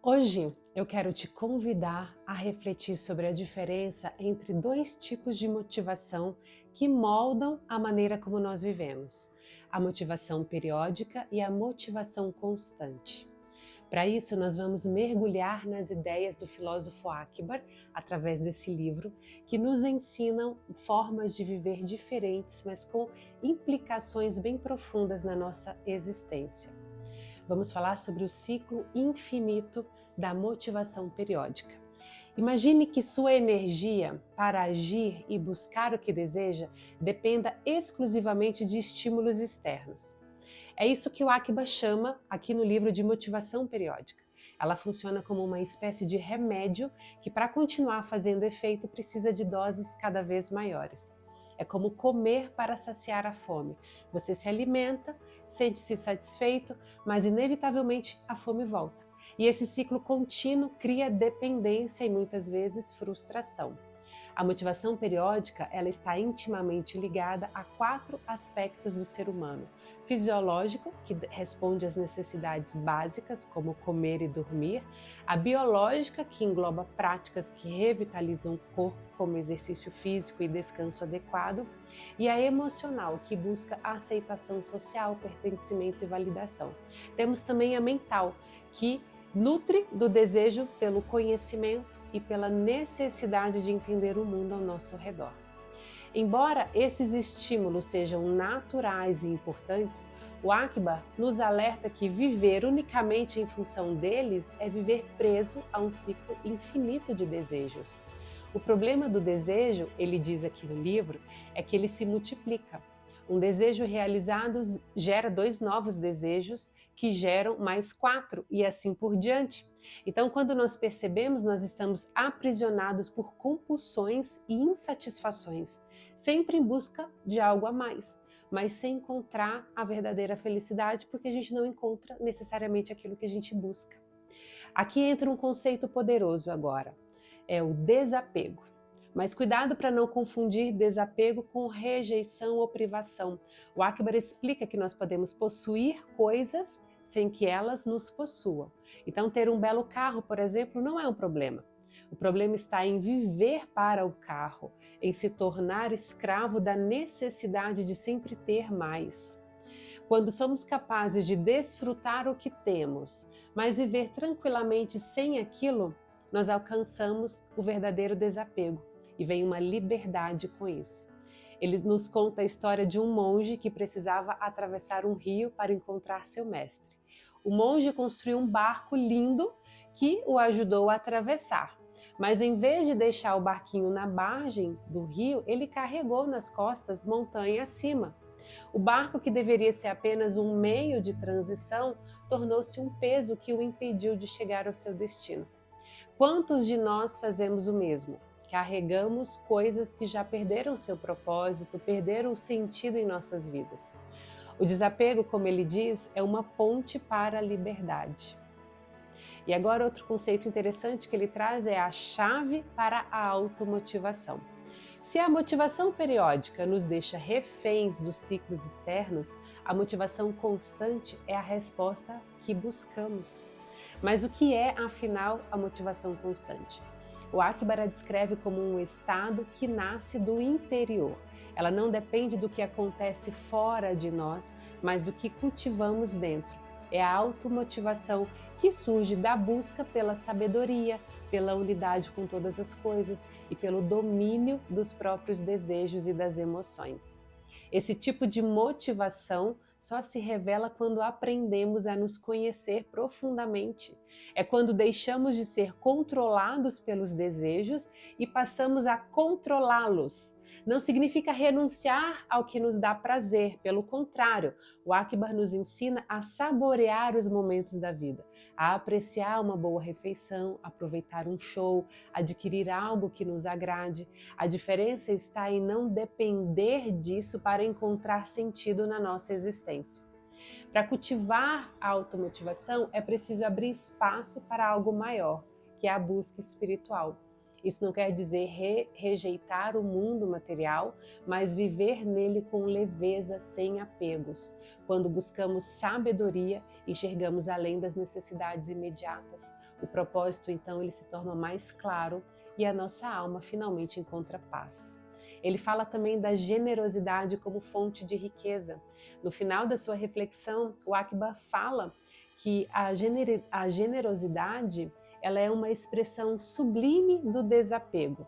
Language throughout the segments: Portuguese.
Hoje eu quero te convidar a refletir sobre a diferença entre dois tipos de motivação que moldam a maneira como nós vivemos: a motivação periódica e a motivação constante. Para isso, nós vamos mergulhar nas ideias do filósofo Akbar através desse livro, que nos ensinam formas de viver diferentes, mas com implicações bem profundas na nossa existência. Vamos falar sobre o ciclo infinito da motivação periódica. Imagine que sua energia para agir e buscar o que deseja dependa exclusivamente de estímulos externos. É isso que o Akbar chama aqui no livro de motivação periódica. Ela funciona como uma espécie de remédio que, para continuar fazendo efeito, precisa de doses cada vez maiores. É como comer para saciar a fome. Você se alimenta, sente-se satisfeito, mas inevitavelmente a fome volta. E esse ciclo contínuo cria dependência e muitas vezes frustração. A motivação periódica, ela está intimamente ligada a 4 aspectos do ser humano: fisiológico, que responde às necessidades básicas, como comer e dormir; a biológica, que engloba práticas que revitalizam o corpo, como exercício físico e descanso adequado; e a emocional, que busca aceitação social, pertencimento e validação. Temos também a mental, que nutre do desejo pelo conhecimento e pela necessidade de entender o mundo ao nosso redor. Embora esses estímulos sejam naturais e importantes, o Akbar nos alerta que viver unicamente em função deles é viver preso a um ciclo infinito de desejos. O problema do desejo, ele diz aqui no livro, é que ele se multiplica. Um desejo realizado gera 2 novos desejos, que geram mais 4 e assim por diante. Então, quando nós percebemos, nós estamos aprisionados por compulsões e insatisfações, sempre em busca de algo a mais, mas sem encontrar a verdadeira felicidade, porque a gente não encontra necessariamente aquilo que a gente busca. Aqui entra um conceito poderoso agora, é o desapego. Mas cuidado para não confundir desapego com rejeição ou privação. O Akbar explica que nós podemos possuir coisas sem que elas nos possuam. Então, ter um belo carro, por exemplo, não é um problema. O problema está em viver para o carro, em se tornar escravo da necessidade de sempre ter mais. Quando somos capazes de desfrutar o que temos, mas viver tranquilamente sem aquilo, nós alcançamos o verdadeiro desapego e vem uma liberdade com isso. Ele nos conta a história de um monge que precisava atravessar um rio para encontrar seu mestre. O monge construiu um barco lindo que o ajudou a atravessar, mas em vez de deixar o barquinho na margem do rio, ele carregou nas costas montanha acima. O barco, que deveria ser apenas um meio de transição, tornou-se um peso que o impediu de chegar ao seu destino. Quantos de nós fazemos o mesmo? Carregamos coisas que já perderam seu propósito, perderam o sentido em nossas vidas. O desapego, como ele diz, é uma ponte para a liberdade. E agora outro conceito interessante que ele traz é a chave para a automotivação. Se a motivação periódica nos deixa reféns dos ciclos externos, a motivação constante é a resposta que buscamos. Mas o que é, afinal, a motivação constante? O Akbar a descreve como um estado que nasce do interior. Ela não depende do que acontece fora de nós, mas do que cultivamos dentro. É a automotivação que surge da busca pela sabedoria, pela unidade com todas as coisas e pelo domínio dos próprios desejos e das emoções. Esse tipo de motivação só se revela quando aprendemos a nos conhecer profundamente. É quando deixamos de ser controlados pelos desejos e passamos a controlá-los. Não significa renunciar ao que nos dá prazer, pelo contrário, o Akbar nos ensina a saborear os momentos da vida, a apreciar uma boa refeição, aproveitar um show, adquirir algo que nos agrade. A diferença está em não depender disso para encontrar sentido na nossa existência. Para cultivar a automotivação, é preciso abrir espaço para algo maior, que é a busca espiritual. Isso não quer dizer rejeitar o mundo material, mas viver nele com leveza, sem apegos. Quando buscamos sabedoria enxergamos além das necessidades imediatas. O propósito, então, ele se torna mais claro e a nossa alma finalmente encontra paz. Ele fala também da generosidade como fonte de riqueza. No final da sua reflexão, o Akbar fala que a generosidade ela é uma expressão sublime do desapego.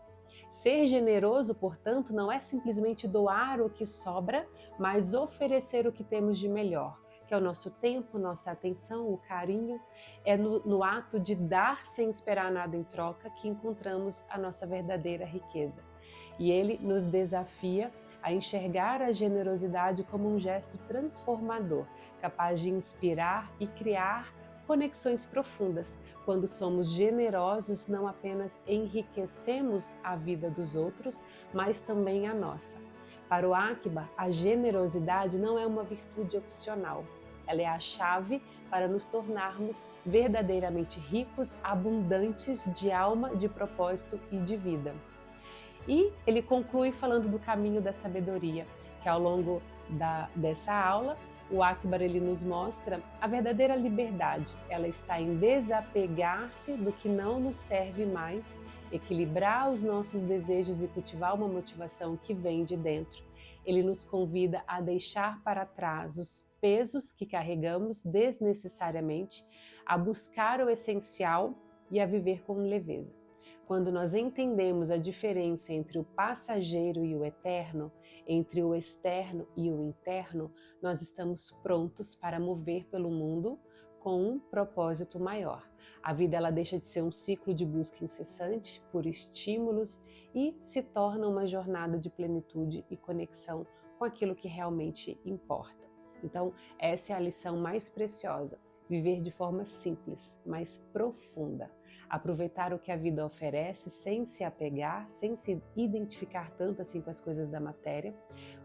Ser generoso, portanto, não é simplesmente doar o que sobra, mas oferecer o que temos de melhor, que é o nosso tempo, nossa atenção, o carinho. É no ato de dar sem esperar nada em troca que encontramos a nossa verdadeira riqueza. E ele nos desafia a enxergar a generosidade como um gesto transformador, capaz de inspirar e criar conexões profundas. Quando somos generosos, não apenas enriquecemos a vida dos outros, mas também a nossa. Para o Akbar, a generosidade não é uma virtude opcional. Ela é a chave para nos tornarmos verdadeiramente ricos, abundantes de alma, de propósito e de vida. E ele conclui falando do caminho da sabedoria, que ao longo dessa aula, o Akbar ele nos mostra a verdadeira liberdade. Ela está em desapegar-se do que não nos serve mais, equilibrar os nossos desejos e cultivar uma motivação que vem de dentro. Ele nos convida a deixar para trás os pesos que carregamos desnecessariamente, a buscar o essencial e a viver com leveza. Quando nós entendemos a diferença entre o passageiro e o eterno, entre o externo e o interno, nós estamos prontos para mover pelo mundo com um propósito maior. A vida ela deixa de ser um ciclo de busca incessante por estímulos e se torna uma jornada de plenitude e conexão com aquilo que realmente importa. Então, essa é a lição mais preciosa, viver de forma simples, mas profunda. Aproveitar o que a vida oferece sem se apegar, sem se identificar tanto assim com as coisas da matéria,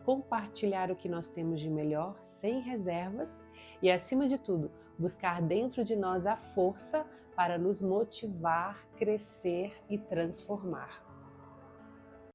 compartilhar o que nós temos de melhor, sem reservas e, acima de tudo, buscar dentro de nós a força para nos motivar, crescer e transformar.